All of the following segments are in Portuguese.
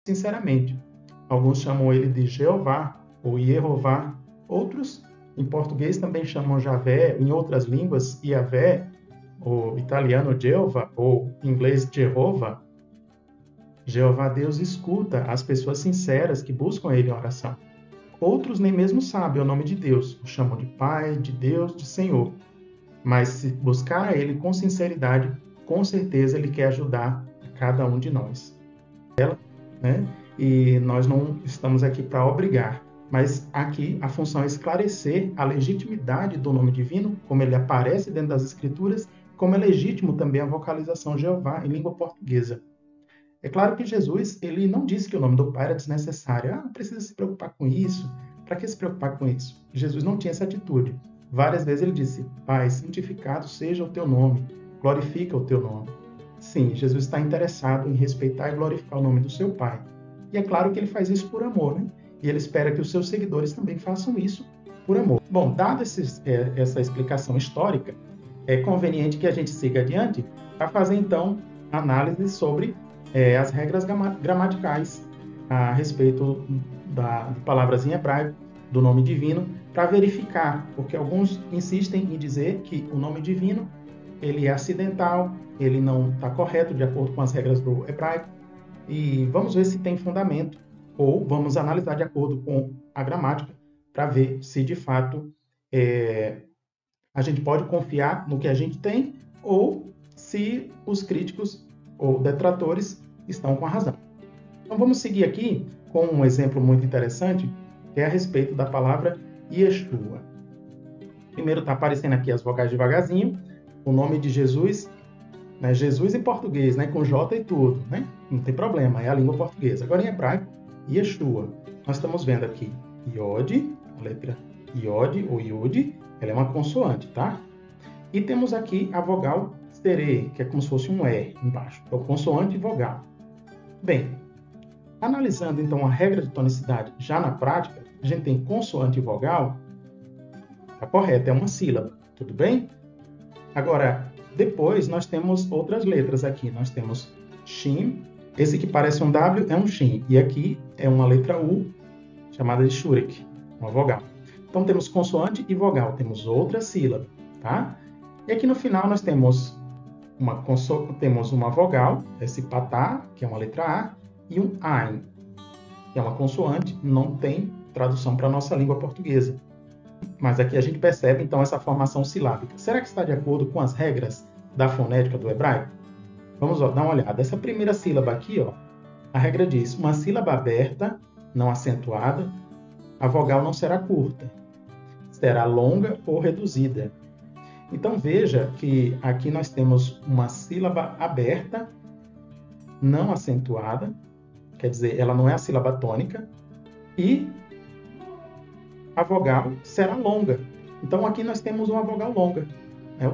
sinceramente. Alguns chamam ele de Jeová ou Yehová. Outros, em português, também chamam Javé, em outras línguas, Yahvé, ou italiano Jeová, ou em inglês Jehovah. Jeová Deus escuta as pessoas sinceras que buscam ele em oração. Outros nem mesmo sabem o nome de Deus, o chamam de Pai, de Deus, de Senhor. Mas se buscar a ele com sinceridade, com certeza ele quer ajudar a cada um de nós. Né? E nós não estamos aqui para obrigar, mas aqui a função é esclarecer a legitimidade do nome divino, como ele aparece dentro das Escrituras, como é legítimo também a vocalização Jeová em língua portuguesa. É claro que Jesus, ele não disse que o nome do Pai era desnecessário. Não precisa se preocupar com isso. Para que se preocupar com isso? Jesus não tinha essa atitude. Várias vezes ele disse, Pai, santificado seja o teu nome, glorifica o teu nome. Sim, Jesus está interessado em respeitar e glorificar o nome do seu Pai. E é claro que ele faz isso por amor, né? E ele espera que os seus seguidores também façam isso por amor. Bom, dada essa explicação histórica, é conveniente que a gente siga adiante para fazer, então, análise sobre as regras gramaticais a respeito de palavras em hebraico, do nome divino, para verificar, porque alguns insistem em dizer que o nome divino ele é acidental, ele não está correto de acordo com as regras do hebraico, e vamos ver se tem fundamento, ou vamos analisar de acordo com a gramática, para ver se de fato a gente pode confiar no que a gente tem, ou se os críticos ou detratores estão com a razão. Então vamos seguir aqui com um exemplo muito interessante, que é a respeito da palavra Yeshua. Primeiro está aparecendo aqui as vogais devagarzinho, o nome de Jesus, né? Jesus em português, né? Com J e tudo, né? Não tem problema, é a língua portuguesa. Agora em hebraico, Yeshua. Nós estamos vendo aqui Yod, a letra Yod ou Yud, ela é uma consoante, tá? E temos aqui a vogal Tere, que é como se fosse um E embaixo. Então, consoante e vogal. Bem, analisando então a regra de tonicidade já na prática, a gente tem consoante e vogal, tá correto, é uma sílaba, tudo bem? Agora, depois nós temos outras letras aqui. Nós temos Shin, esse que parece um W é um Shin, e aqui é uma letra U, chamada de Shurek, uma vogal. Então temos consoante e vogal, temos outra sílaba, tá? E aqui no final nós temos uma vogal, esse patá, que é uma letra A, e um Ain, que é uma consoante, não tem tradução para a nossa língua portuguesa. Mas aqui a gente percebe, então, essa formação silábica. Será que está de acordo com as regras da fonética do hebraico? Vamos dar uma olhada. Essa primeira sílaba aqui, ó, a regra diz, uma sílaba aberta, não acentuada, a vogal não será curta, será longa ou reduzida. Então, veja que aqui nós temos uma sílaba aberta, não acentuada, quer dizer, ela não é a sílaba tônica, e a vogal será longa. Então, aqui nós temos uma vogal longa.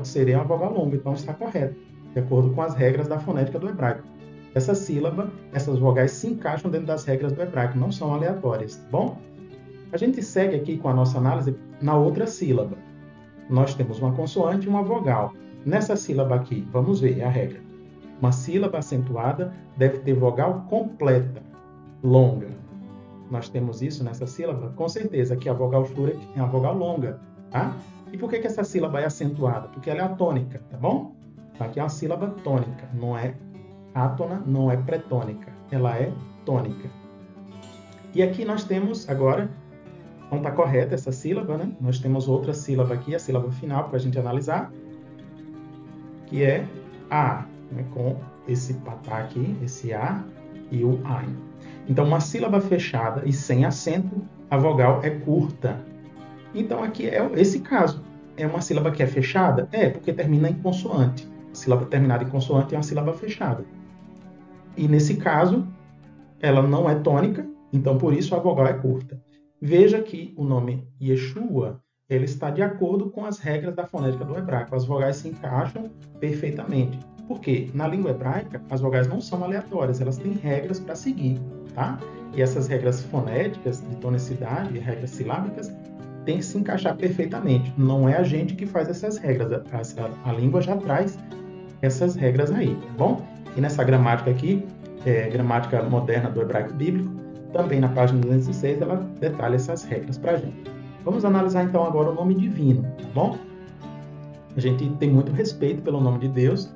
Seria uma vogal longa, então está correto, de acordo com as regras da fonética do hebraico. Essa sílaba, essas vogais se encaixam dentro das regras do hebraico, não são aleatórias, tá bom? A gente segue aqui com a nossa análise na outra sílaba. Nós temos uma consoante e uma vogal. Nessa sílaba aqui, vamos ver a regra. Uma sílaba acentuada deve ter vogal completa, longa. Nós temos isso nessa sílaba? Com certeza, que a vogal Shurek é uma vogal longa, tá? E por que essa sílaba é acentuada? Porque ela é atônica, tá bom? Aqui é uma sílaba tônica, não é átona, não é pretônica. Ela é tônica. E aqui nós temos agora, não está correta essa sílaba, né? Nós temos outra sílaba aqui, a sílaba final para a gente analisar, que é A, né? Com esse patá aqui, esse A e o Ain. Então, uma sílaba fechada e sem acento, a vogal é curta. Então, aqui é esse caso. É uma sílaba que é fechada? É, porque termina em consoante. A sílaba terminada em consoante é uma sílaba fechada. E, nesse caso, ela não é tônica, então, por isso, a vogal é curta. Veja que o nome Yeshua, ele está de acordo com as regras da fonética do hebraico. As vogais se encaixam perfeitamente. Por quê? Na língua hebraica, as vogais não são aleatórias, elas têm regras para seguir, tá? E essas regras fonéticas, de tonicidade, regras silábicas, têm que se encaixar perfeitamente. Não é a gente que faz essas regras, a língua já traz essas regras aí, tá bom? E nessa gramática aqui, Gramática Moderna do Hebraico Bíblico, também na página 206, ela detalha essas regras para a gente. Vamos analisar então agora o nome divino, tá bom? A gente tem muito respeito pelo nome de Deus,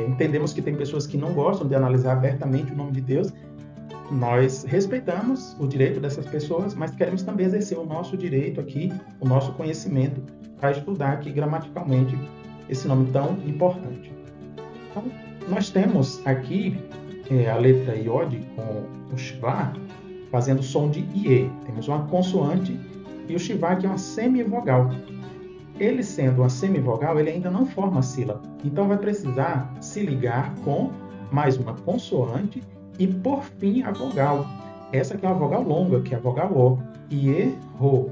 entendemos que tem pessoas que não gostam de analisar abertamente o nome de Deus. Nós respeitamos o direito dessas pessoas, mas queremos também exercer o nosso direito aqui, o nosso conhecimento, para estudar aqui gramaticalmente esse nome tão importante. Então, nós temos aqui a letra Iod com o Shivá fazendo som de IE. Temos uma consoante e o Shivá que é uma semivogal. Ele sendo uma semivogal, ele ainda não forma a sílaba. Então vai precisar se ligar com mais uma consoante e, por fim, a vogal. Essa aqui é uma vogal longa, que é a vogal O. Ierro.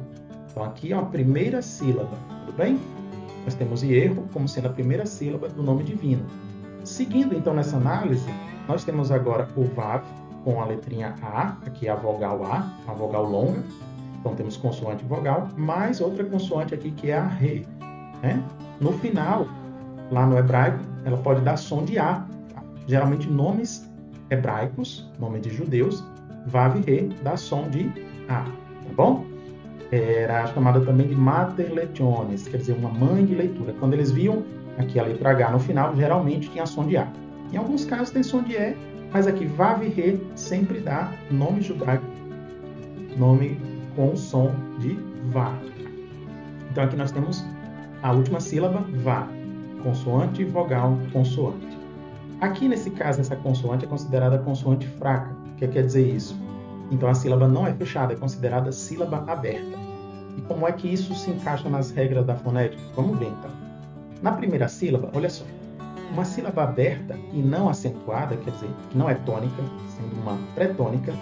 Então aqui é a primeira sílaba, tudo bem? Nós temos Ierro como sendo a primeira sílaba do nome divino. Seguindo, então, nessa análise, nós temos agora o Vav com a letrinha A, aqui é a vogal A, a vogal longa. Então, temos consoante e vogal, mais outra consoante aqui, que é a Re. Né? No final, lá no hebraico, ela pode dar som de A. Tá? Geralmente, nomes hebraicos, nome de judeus, Vav e Re, dá som de A. Tá bom? Era chamada também de Mater Letiones, quer dizer, uma mãe de leitura. Quando eles viam aqui a letra H no final, geralmente tinha som de A. Em alguns casos tem som de E, mas aqui Vav e Re sempre dá nome judaico, nome com o som de Vá. Então aqui nós temos a última sílaba, Vá, consoante, vogal, consoante. Aqui nesse caso, essa consoante é considerada consoante fraca. O que quer dizer isso? Então a sílaba não é fechada, é considerada sílaba aberta. E como é que isso se encaixa nas regras da fonética? Vamos ver então. Na primeira sílaba, olha só, uma sílaba aberta e não acentuada, quer dizer, que não é tônica, sendo uma pré-tônica.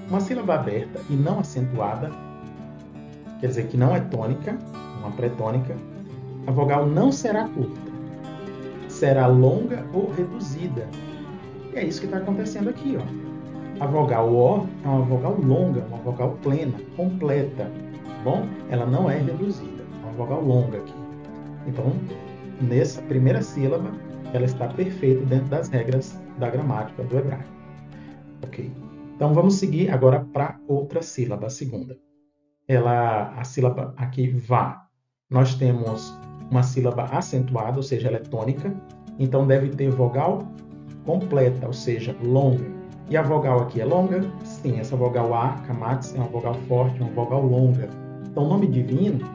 Uma sílaba aberta e não acentuada, quer dizer que não é tônica, uma pré-tônica. A vogal não será curta, será longa ou reduzida. E é isso que está acontecendo aqui, ó. A vogal O é uma vogal longa, uma vogal plena, completa, tá bom? Ela não é reduzida, é uma vogal longa aqui. Então, nessa primeira sílaba, ela está perfeita dentro das regras da gramática do hebraico. Ok. Então, vamos seguir agora para outra sílaba, a segunda. A sílaba aqui, Vá. Nós temos uma sílaba acentuada, ou seja, ela é tônica. Então, deve ter vogal completa, ou seja, longa. E a vogal aqui é longa? Sim, essa vogal A, Kamatis, é uma vogal forte, uma vogal longa. Então, o nome divino,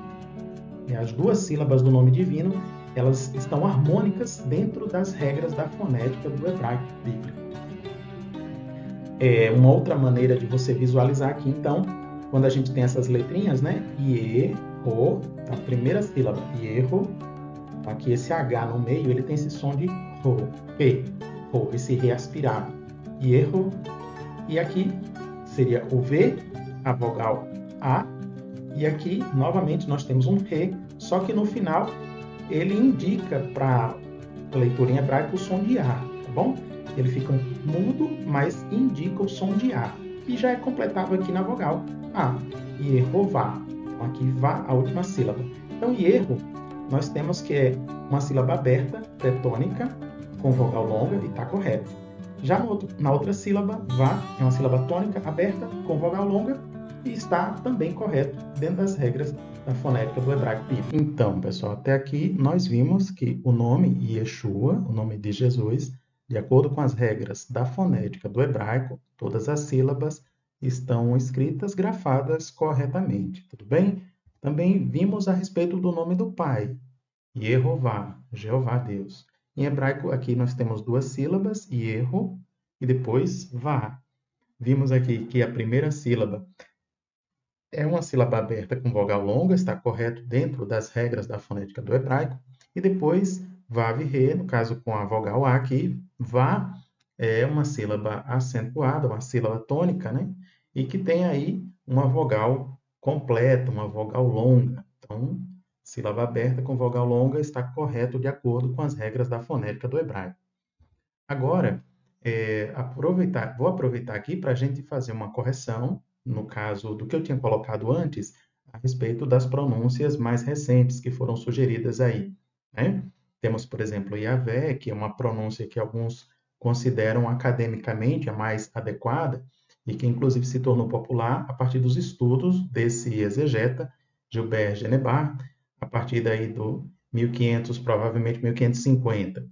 as duas sílabas do nome divino, elas estão harmônicas dentro das regras da fonética do hebraico bíblico. Uma outra maneira de você visualizar aqui, então, quando a gente tem essas letrinhas, né? Ierro, a primeira sílaba, Ierro. Aqui esse H no meio, ele tem esse som de Ro, P, Ro, esse Re aspirado. Ierro. E aqui seria o V, a vogal A. E aqui, novamente, nós temos um Re, só que no final ele indica para a leitura em hebraico o som de A, tá bom? Ele fica mudo, mas indica o som de A, que já é completado aqui na vogal A. Iehová. Então, aqui Vá, a última sílaba. Então, Ierro, nós temos que é uma sílaba aberta, pré-tônica, com vogal longa, e está correto. Já na outra sílaba, Vá, é uma sílaba tônica, aberta, com vogal longa, e está também correto dentro das regras da fonética do hebraico bíblico. Então, pessoal, até aqui nós vimos que o nome Yeshua, o nome de Jesus, de acordo com as regras da fonética do hebraico, todas as sílabas estão escritas, grafadas corretamente, tudo bem? Também vimos a respeito do nome do Pai, Yehová, Jeová Deus. Em hebraico, aqui nós temos duas sílabas, Yeho, e depois Vá. Vimos aqui que a primeira sílaba é uma sílaba aberta com vogal longa, está correto dentro das regras da fonética do hebraico. E depois, Vav e Re, no caso com a vogal A aqui, Vá é uma sílaba acentuada, uma sílaba tônica, né? E que tem aí uma vogal completa, uma vogal longa. Então, sílaba aberta com vogal longa está correto de acordo com as regras da fonética do hebraico. Agora, vou aproveitar aqui para a gente fazer uma correção, no caso do que eu tinha colocado antes, a respeito das pronúncias mais recentes que foram sugeridas aí, né? Temos, por exemplo, Yahvé, que é uma pronúncia que alguns consideram academicamente a mais adequada e que inclusive se tornou popular a partir dos estudos desse exegeta, Gilbert Genebar, a partir daí do 1500, provavelmente 1550.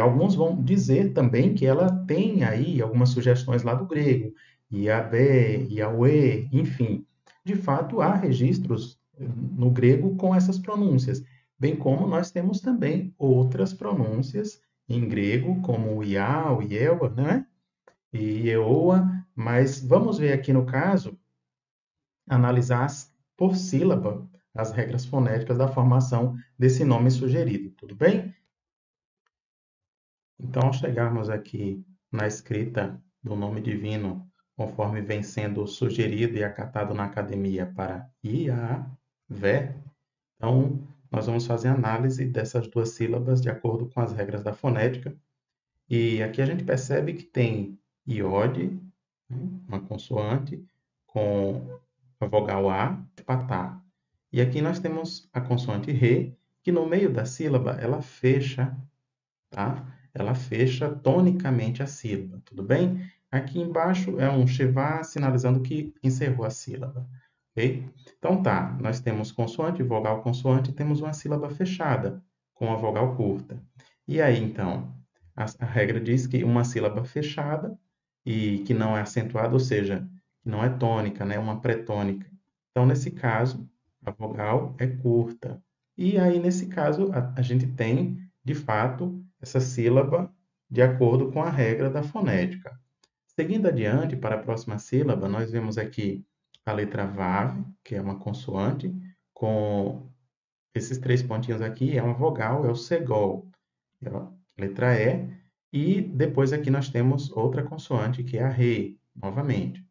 Alguns vão dizer também que ela tem aí algumas sugestões lá do grego, Yahvé, Yahweh, enfim. De fato, há registros no grego com essas pronúncias, bem como nós temos também outras pronúncias em grego, como Yah, o Yewa, né? E Yeoa, mas vamos ver aqui no caso, analisar por sílaba as regras fonéticas da formação desse nome sugerido, tudo bem? Então, ao chegarmos aqui na escrita do nome divino, conforme vem sendo sugerido e acatado na academia para Iavé, então nós vamos fazer análise dessas duas sílabas de acordo com as regras da fonética. E aqui a gente percebe que tem iode, né, uma consoante, com a vogal A, patá. E aqui nós temos a consoante Rê, que no meio da sílaba ela fecha, tá? Ela fecha tonicamente a sílaba, tudo bem? Aqui embaixo é um chevá sinalizando que encerrou a sílaba, ok? Então tá, nós temos consoante, vogal, consoante, temos uma sílaba fechada com a vogal curta. E aí, então, a regra diz que uma sílaba fechada e que não é acentuada, ou seja, que não é tônica, né? Uma pretônica. Então, nesse caso, a vogal é curta. E aí, nesse caso, a gente tem, de fato, essa sílaba de acordo com a regra da fonética. Seguindo adiante, para a próxima sílaba, nós vemos aqui a letra VAV, que é uma consoante, com esses três pontinhos aqui, é uma vogal, é o segol, é a letra E, e depois aqui nós temos outra consoante, que é a RE, novamente.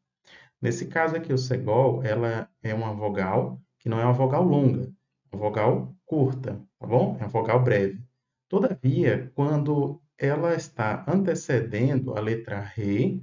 Nesse caso aqui, o segol, ela é uma vogal que não é uma vogal longa, é uma vogal curta, tá bom? É uma vogal breve. Todavia, quando ela está antecedendo a letra Re,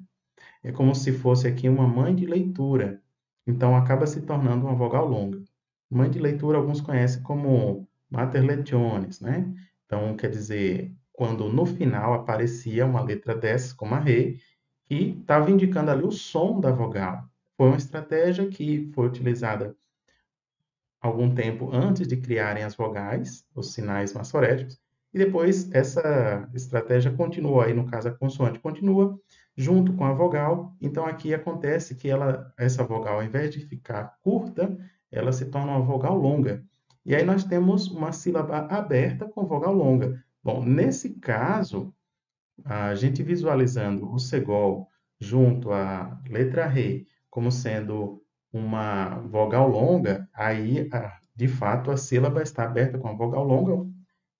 é como se fosse aqui uma mãe de leitura. Então, acaba se tornando uma vogal longa. Mãe de leitura, alguns conhecem como mater letionis, né? Então, quer dizer, quando no final aparecia uma letra dessas, como a Re, que estava indicando ali o som da vogal. Foi uma estratégia que foi utilizada algum tempo antes de criarem as vogais, os sinais maçoréticos, e depois essa estratégia continua aí, no caso a consoante continua junto com a vogal, então aqui acontece que essa vogal, ao invés de ficar curta, ela se torna uma vogal longa. E aí nós temos uma sílaba aberta com vogal longa. Bom, nesse caso, a gente visualizando o segol junto à letra Re como sendo uma vogal longa, aí, de fato, a sílaba está aberta com a vogal longa,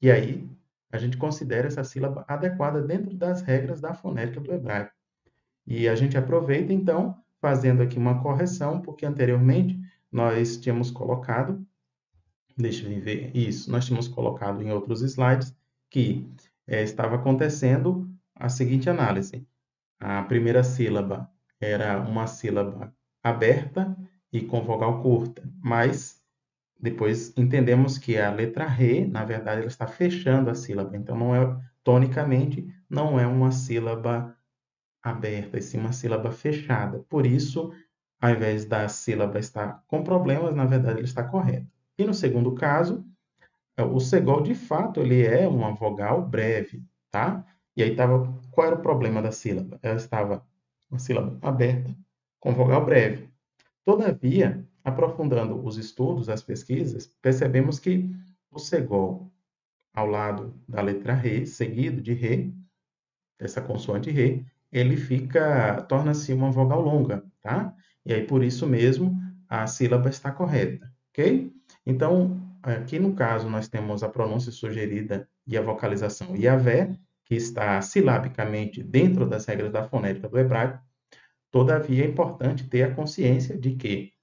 e aí a gente considera essa sílaba adequada dentro das regras da fonética do hebraico. E a gente aproveita, então, fazendo aqui uma correção, porque anteriormente nós tínhamos colocado, deixa eu ver isso, nós tínhamos colocado em outros slides que estava acontecendo a seguinte análise. A primeira sílaba era uma sílaba aberta e com vogal curta, mas depois entendemos que a letra Re, na verdade, ela está fechando a sílaba, então não é tonicamente, não é uma sílaba aberta, e sim uma sílaba fechada. Por isso, ao invés da sílaba estar com problemas, na verdade, ele está correto. E no segundo caso, o segol, de fato, ele é uma vogal breve, tá? E aí qual era o problema da sílaba? Ela estava uma sílaba aberta com vogal breve. Todavia, aprofundando os estudos, as pesquisas, percebemos que o segol ao lado da letra Re, seguido de Re, essa consoante Re, ele torna-se uma vogal longa, tá? E aí, por isso mesmo, a sílaba está correta, ok? Então, aqui no caso, nós temos a pronúncia sugerida e a vocalização Yahvé, que está silabicamente dentro das regras da fonética do hebraico. Todavia, é importante ter a consciência de que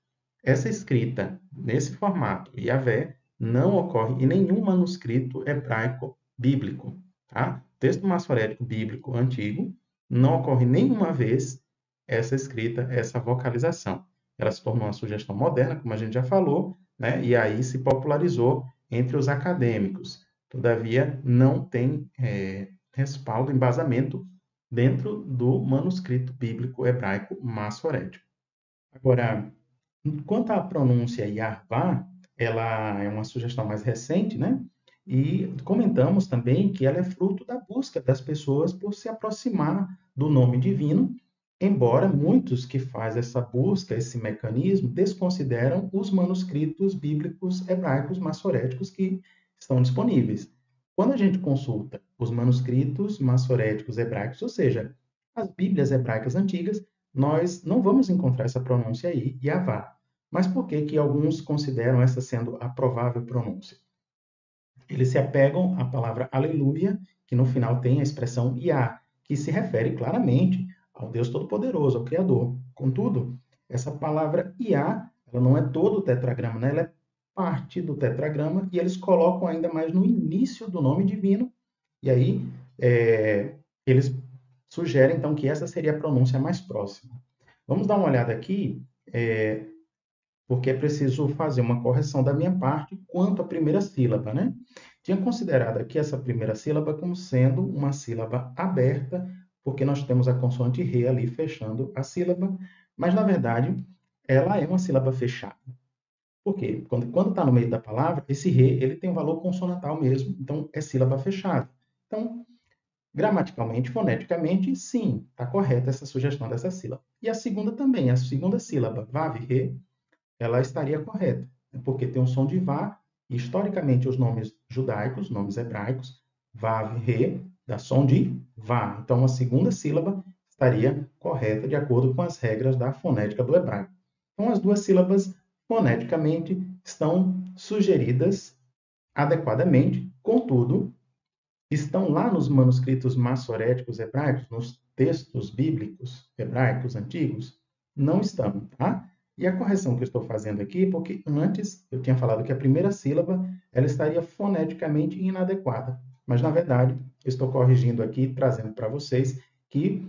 essa escrita nesse formato Yahvé não ocorre em nenhum manuscrito hebraico bíblico, tá? Texto maçorético bíblico antigo não ocorre nenhuma vez essa escrita, essa vocalização. Ela se tornou uma sugestão moderna, como a gente já falou, né? E aí se popularizou entre os acadêmicos. Todavia, não tem respaldo, embasamento dentro do manuscrito bíblico hebraico massorético. Agora, quanto à pronúncia Yarvá, ela é uma sugestão mais recente, né? E comentamos também que ela é fruto da busca das pessoas por se aproximar do nome divino, embora muitos que fazem essa busca, esse mecanismo, desconsideram os manuscritos bíblicos hebraicos massoréticos que estão disponíveis. Quando a gente consulta os manuscritos massoréticos hebraicos, ou seja, as Bíblias hebraicas antigas, nós não vamos encontrar essa pronúncia aí, Yavá. Mas por que que alguns consideram essa sendo a provável pronúncia? Eles se apegam à palavra aleluia, que no final tem a expressão Yah, que se refere claramente ao Deus Todo-Poderoso, ao Criador. Contudo, essa palavra Yah, ela não é todo o tetragrama, né? Ela é parte do tetragrama e eles colocam ainda mais no início do nome divino. E aí, eles sugerem, então, que essa seria a pronúncia mais próxima. Vamos dar uma olhada aqui, porque é preciso fazer uma correção da minha parte quanto à primeira sílaba, né? Tinha considerado aqui essa primeira sílaba como sendo uma sílaba aberta, porque nós temos a consoante re ali fechando a sílaba, mas, na verdade, ela é uma sílaba fechada. Por quê? Quando está no meio da palavra, esse re ele tem um valor consonantal mesmo, então é sílaba fechada. Então, gramaticalmente, foneticamente, sim, está correta essa sugestão dessa sílaba. E a segunda também, a segunda sílaba, vav, re, ela estaria correta, porque tem um som de vá, e historicamente os nomes judaicos, nomes hebraicos, vav, re, dá som de vá. Então, a segunda sílaba estaria correta de acordo com as regras da fonética do hebraico. Então, as duas sílabas, foneticamente, estão sugeridas adequadamente, contudo, estão lá nos manuscritos massoréticos hebraicos, nos textos bíblicos hebraicos antigos? Não estão, tá? E a correção que eu estou fazendo aqui, porque antes eu tinha falado que a primeira sílaba ela estaria foneticamente inadequada. Mas, na verdade, eu estou corrigindo aqui, trazendo para vocês que,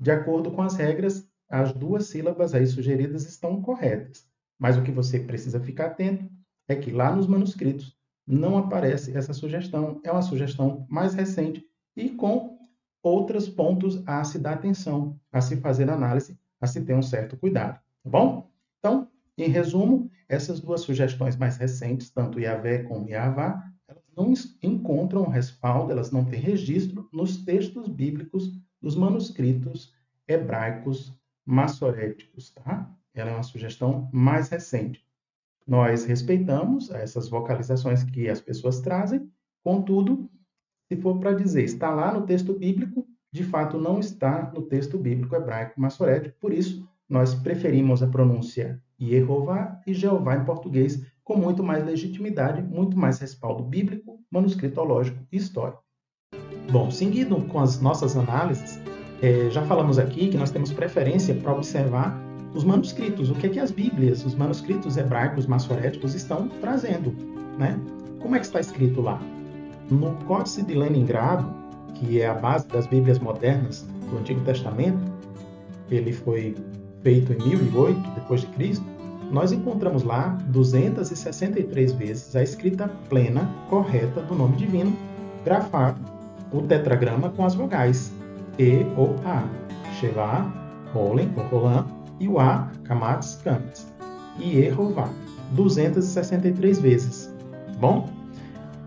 de acordo com as regras, as duas sílabas aí sugeridas estão corretas. Mas o que você precisa ficar atento é que lá nos manuscritos não aparece essa sugestão. É uma sugestão mais recente e com outros pontos a se dar atenção, a se fazer análise, a se ter um certo cuidado. Tá bom? Então, em resumo, essas duas sugestões mais recentes, tanto Yahvé como Yahvá, elas não encontram respaldo, elas não têm registro nos textos bíblicos dos manuscritos hebraicos massoréticos, tá? Ela é uma sugestão mais recente. Nós respeitamos essas vocalizações que as pessoas trazem, contudo, se for para dizer está lá no texto bíblico, de fato não está no texto bíblico hebraico massorético, por isso nós preferimos a pronúncia Yehová e Jeová em português com muito mais legitimidade, muito mais respaldo bíblico, manuscritológico e histórico. Bom, seguindo com as nossas análises, já falamos aqui que nós temos preferência para observar os manuscritos, o que é que as Bíblias, os manuscritos hebraicos massoréticos estão trazendo, né? Como é que está escrito lá? No Códice de Leningrado, que é a base das Bíblias modernas do Antigo Testamento, ele foi feito em 1008 depois de Cristo, nós encontramos lá 263 vezes a escrita plena, correta do nome divino, grafado o tetragrama com as vogais E, O, A, Shevá, Rolen, ou Rolan, e o A, Kamatz, Kamitz, e Yehová, 263 vezes. Bom,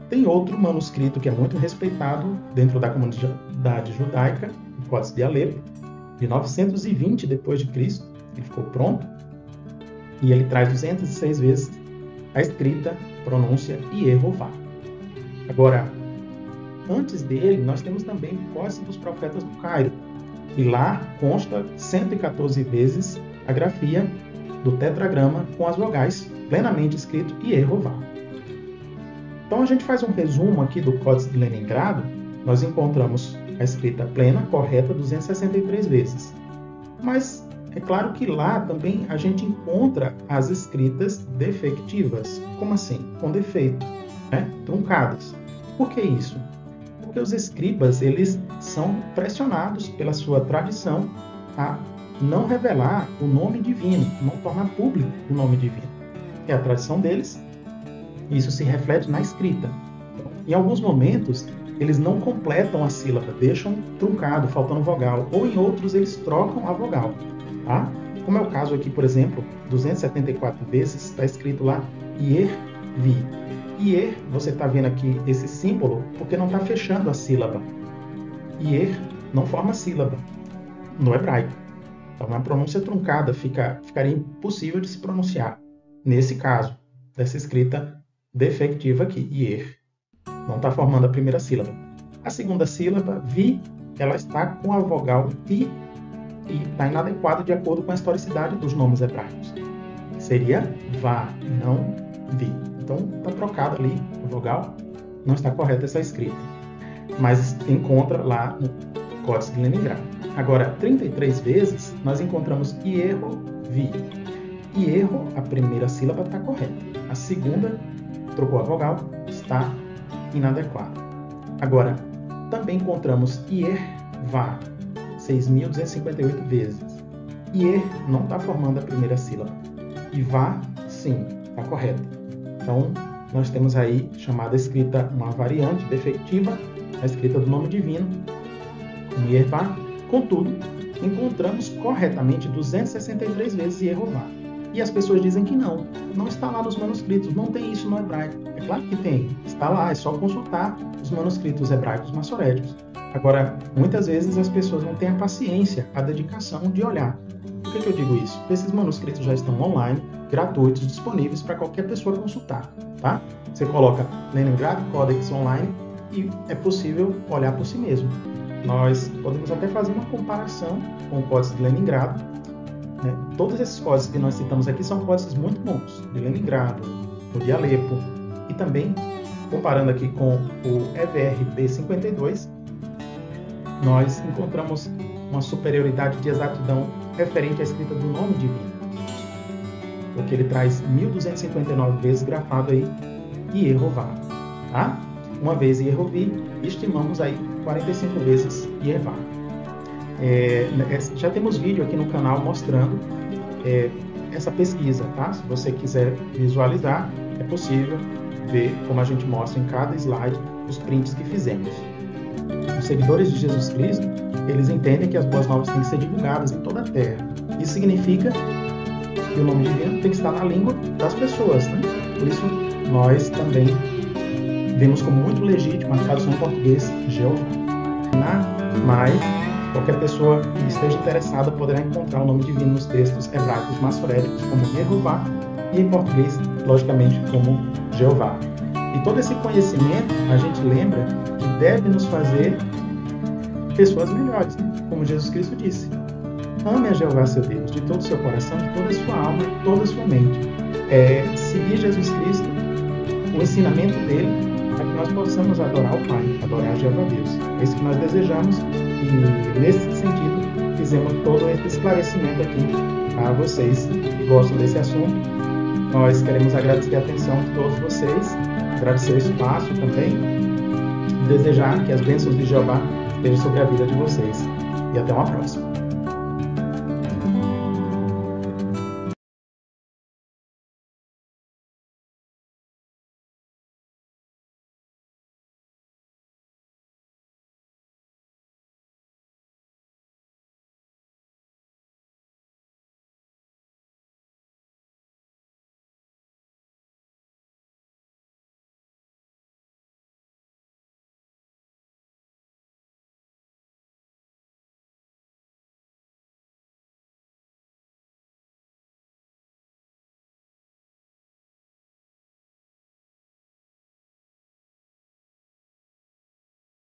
tem outro manuscrito que é muito respeitado dentro da comunidade judaica, o Códice de Alepo, de 920 depois de Cristo, ele ficou pronto, e ele traz 206 vezes a escrita, pronúncia Yehová. Agora, antes dele, nós temos também o Códice dos Profetas do Cairo, e lá consta 114 vezes a grafia do tetragrama com as vogais plenamente escrito Yehová. Então a gente faz um resumo aqui do Códice de Leningrado, nós encontramos a escrita plena, correta, 263 vezes. Mas é claro que lá também a gente encontra as escritas defectivas. Como assim? Com defeito, né? Truncadas. Por que isso? Porque os escribas, eles são pressionados pela sua tradição a não revelar o nome divino, não tornar público o nome divino. É a tradição deles, isso se reflete na escrita. Então, em alguns momentos, eles não completam a sílaba, deixam truncado, faltando vogal, ou em outros eles trocam a vogal, tá? Como é o caso aqui, por exemplo, 274 vezes está escrito lá Ier-vi. Ier, você está vendo aqui esse símbolo porque não está fechando a sílaba. Ier não forma sílaba no hebraico. Então, uma pronúncia truncada ficaria impossível de se pronunciar. Nesse caso, dessa escrita defectiva aqui, Ier. Não está formando a primeira sílaba. A segunda sílaba, vi, ela está com a vogal I e está inadequada de acordo com a historicidade dos nomes hebraicos. Seria vá, não vi. Então, está trocado ali a vogal, não está correta essa escrita. Mas encontra lá no Códice de Leningrado. Agora, 33 vezes, nós encontramos Ierro-vi. Ierro, a primeira sílaba está correta. A segunda, trocou a vogal, está inadequada. Agora, também encontramos Ier-va, 6.258 vezes. Ier não está formando a primeira sílaba. E vá, sim, está correta. Então, nós temos aí chamada escrita, uma variante defectiva, a escrita do nome divino, como Ier-va. Contudo, encontramos corretamente 263 vezes Yehová. E as pessoas dizem que não está lá nos manuscritos, não tem isso no hebraico. É claro que tem, está lá, é só consultar os manuscritos hebraicos massoréticos. Agora, muitas vezes as pessoas não têm a paciência, a dedicação de olhar. Por que eu digo isso? Porque esses manuscritos já estão online, gratuitos, disponíveis para qualquer pessoa consultar, tá? Você coloca Leningrado Codex Online e é possível olhar por si mesmo. Nós podemos até fazer uma comparação com o Códice de Leningrado. Né? Todos esses códices que nós citamos aqui são códices muito bons, de Leningrado, o de Alepo, e também, comparando aqui com o EVR P52, nós encontramos uma superioridade de exatidão referente à escrita do nome divino, porque ele traz 1.259 vezes grafado aí Yehová, tá? Uma vez Yehovi, estimamos aí 45 vezes Yevá. Já temos vídeo aqui no canal mostrando essa pesquisa, tá? Se você quiser visualizar, é possível ver como a gente mostra em cada slide os prints que fizemos. Os seguidores de Jesus Cristo, eles entendem que as boas novas têm que ser divulgadas em toda a terra. Isso significa que o nome divino tem que estar na língua das pessoas, né? Por isso, nós também vemos como muito legítimo a tradução em português Jeová. Mas qualquer pessoa que esteja interessada poderá encontrar o nome divino nos textos hebraicos massoréticos como Yehová e em português, logicamente, como Jeová. E todo esse conhecimento, a gente lembra que deve nos fazer pessoas melhores, né? Como Jesus Cristo disse. Ame a Jeová, seu Deus, de todo o seu coração, de toda a sua alma, de toda a sua mente. Seguir Jesus Cristo, o ensinamento dele, para que nós possamos adorar o Pai, adorar a Jeová Deus. É isso que nós desejamos e, nesse sentido, fizemos todo esse esclarecimento aqui a vocês que gostam desse assunto. Nós queremos agradecer a atenção de todos vocês, agradecer o espaço também, desejar que as bênçãos de Jeová estejam sobre a vida de vocês. E até uma próxima.